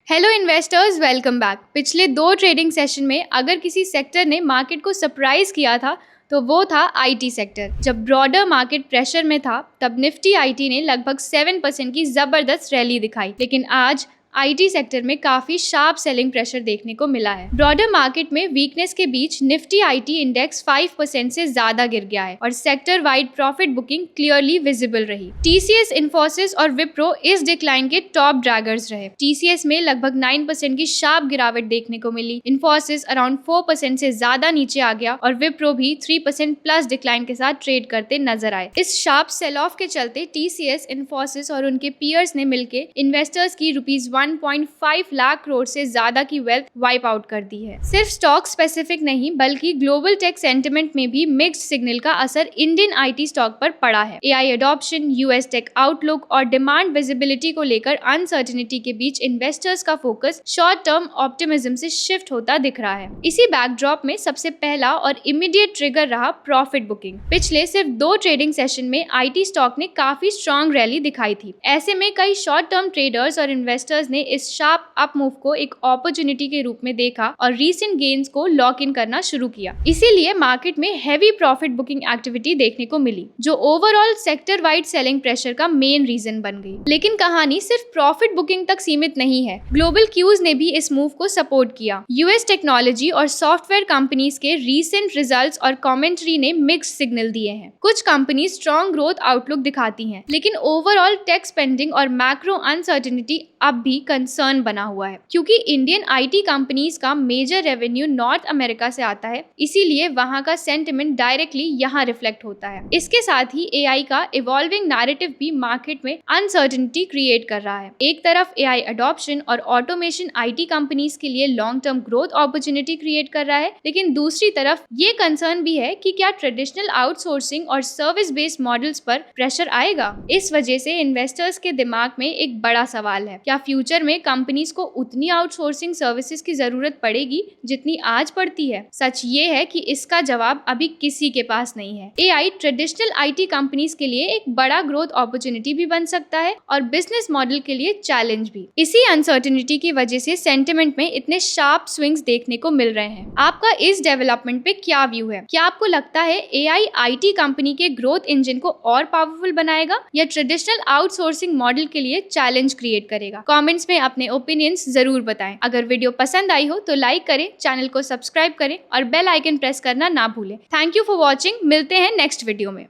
Hello investors, welcome back. पिछले 2 trading session में अगर किसी सेक्टर ने मार्केट को सरप्राइज किया था तो वो था आईटी सेक्टर। जब ब्रॉडर मार्केट प्रेशर में था तब निफ्टी आईटी ने लगभग 7% की जबरदस्त रैली दिखाई, लेकिन आज आईटी सेक्टर में काफी शार्प सेलिंग प्रेशर देखने को मिला है। ब्रॉडर मार्केट में वीकनेस के बीच निफ्टी आईटी इंडेक्स 5% से ज्यादा गिर गया है और sector wide profit booking clearly visible रही। टीसीएस, इन्फोसिस और विप्रो इस डिक्लाइन के टॉप ड्रैगर्स रहे। टीसीएस में लगभग 9% की शार्प गिरावट देखने को मिली, इन्फोसिस अराउंड 4% से ज्यादा नीचे आ गया और विप्रो भी 3% प्लस डिक्लाइन के साथ ट्रेड करते नजर आए। इस शार्प सेल ऑफ के चलते टीसीएस, इन्फोसिस और उनके पीयर्स ने मिलकर इन्वेस्टर्स की रुपीज 1.5 लाख करोड़ से ज्यादा की वेल्थ वाइप आउट कर दी है। सिर्फ स्टॉक स्पेसिफिक नहीं बल्कि ग्लोबल टेक सेंटिमेंट में भी मिक्स्ड सिग्नल का असर इंडियन आईटी स्टॉक पर पड़ा है। AI adoption, US tech outlook और डिमांड विजिबिलिटी को लेकर अनसर्टेनिटी के बीच इन्वेस्टर्स का फोकस शॉर्ट टर्म ऑप्टिमिज्म से शिफ्ट होता दिख रहा है। इसी बैकड्रॉप में सबसे पहला और इमीडिएट ट्रिगर रहा प्रॉफिट बुकिंग। पिछले सिर्फ 2 ट्रेडिंग सेशन में आईटी स्टॉक ने काफी स्ट्रॉन्ग रैली दिखाई थी। ऐसे में कई शॉर्ट टर्म ट्रेडर्स और इन्वेस्टर्स ने इस शार्प अप मूव को एक अपॉर्चुनिटी के रूप में देखा और रीसेंट गेन्स को लॉक इन करना शुरू किया। इसीलिए मार्केट में हैवी प्रॉफिट बुकिंग एक्टिविटी देखने को मिली, जो overall sector wide selling pressure का मेन रीजन बन गई। लेकिन कहानी सिर्फ प्रॉफिट बुकिंग तक सीमित नहीं है। ग्लोबल क्यूज ने भी इस मूव को सपोर्ट किया। यूएस टेक्नोलॉजी और सॉफ्टवेयर कंपनीज के रीसेंट रिजल्ट्स और कमेंट्री ने मिक्स्ड सिग्नल दिए हैं। कुछ कंपनी स्ट्रॉन्ग ग्रोथ आउटलुक दिखाती हैं, लेकिन ओवरऑल टेक स्पेंडिंग और मैक्रो अनसर्टेनिटी अब भी कंसर्न बना हुआ है, क्योंकि इंडियन आईटी कंपनीज का मेजर रेवेन्यू नॉर्थ अमेरिका से आता है, इसीलिए वहां का सेंटिमेंट डायरेक्टली यहां रिफ्लेक्ट होता है। इसके साथ ही एआई का इवॉल्विंग नैरेटिव भी मार्केट में अनसर्टेनिटी क्रिएट कर रहा है। एक तरफ एआई अडॉप्शन और ऑटोमेशन आईटी कंपनीज के लिए long term growth opportunity create कर रहा है, लेकिन दूसरी तरफ ये कंसर्न भी है कि क्या ट्रेडिशनल आउटसोर्सिंग और सर्विस बेस्ड मॉडल्स पर प्रेशर आएगा। इस वजह से इन्वेस्टर्स के दिमाग में एक बड़ा सवाल है, क्या फ्यूचर में कंपनीज को उतनी आउटसोर्सिंग सर्विसेज की जरूरत पड़ेगी जितनी आज पड़ती है? सच ये है कि इसका जवाब अभी किसी के पास नहीं है। एआई ट्रेडिशनल आईटी कंपनीज के लिए एक बड़ा ग्रोथ अपॉर्चुनिटी भी बन सकता है और बिजनेस मॉडल के लिए चैलेंज भी। इसी अनसर्टेनिटी की वजह से सेंटिमेंट में इतने शार्प स्विंग्स देखने को मिल रहे हैं। आपका इस डेवलपमेंट पे क्या व्यू है? क्या आपको लगता है एआई आईटी कंपनी के ग्रोथ इंजन को और पावरफुल बनाएगा या ट्रेडिशनल आउटसोर्सिंग मॉडल के लिए चैलेंज क्रिएट करेगा? कमेंट्स में अपने ओपिनियंस जरूर बताएं। अगर वीडियो पसंद आई हो तो लाइक करें, चैनल को सब्सक्राइब करें और बेल आइकन प्रेस करना ना भूलें। Thank you for watching. मिलते हैं नेक्स्ट वीडियो में।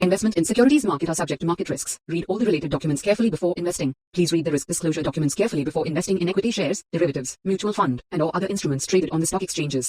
Investment in securities market are subject to market risks. Read all the related documents carefully before investing. Please read the risk disclosure documents carefully before investing in equity shares, derivatives, mutual fund, and or other instruments traded on the stock exchanges.